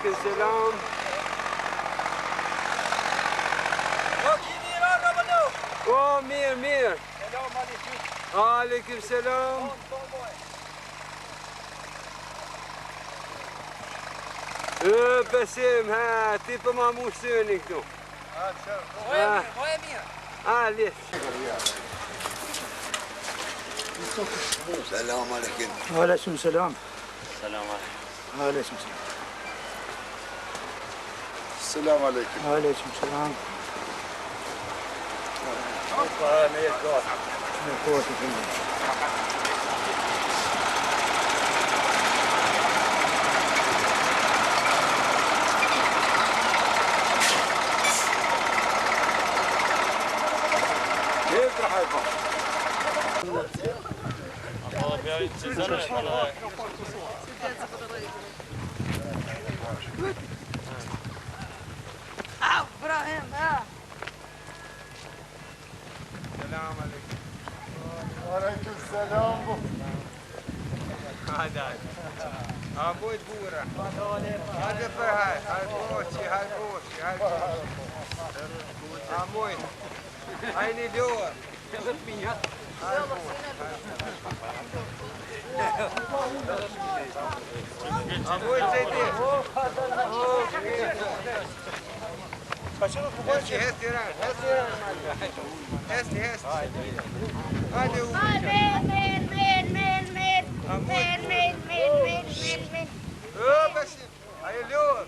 Aleikum selam. O, mirë. Selam aleikum. Aleikum selam. Besim, ti për ma mu sëni këtu. Po e mirë. Lis. Selam aleikum. Aleikum selam. Selam aleikum. Aleikum selam. Selam aleikum. Aleikum selam. Au, Ibrahim, Selam aleikum. Aleikum selam. Hadi. Bujt bura. Hadi për boqi. Bujt. Hajni ljohë. Bujt se ti. Hesti ran. Hesti. Hadi u. Besim. Hajde ljohë.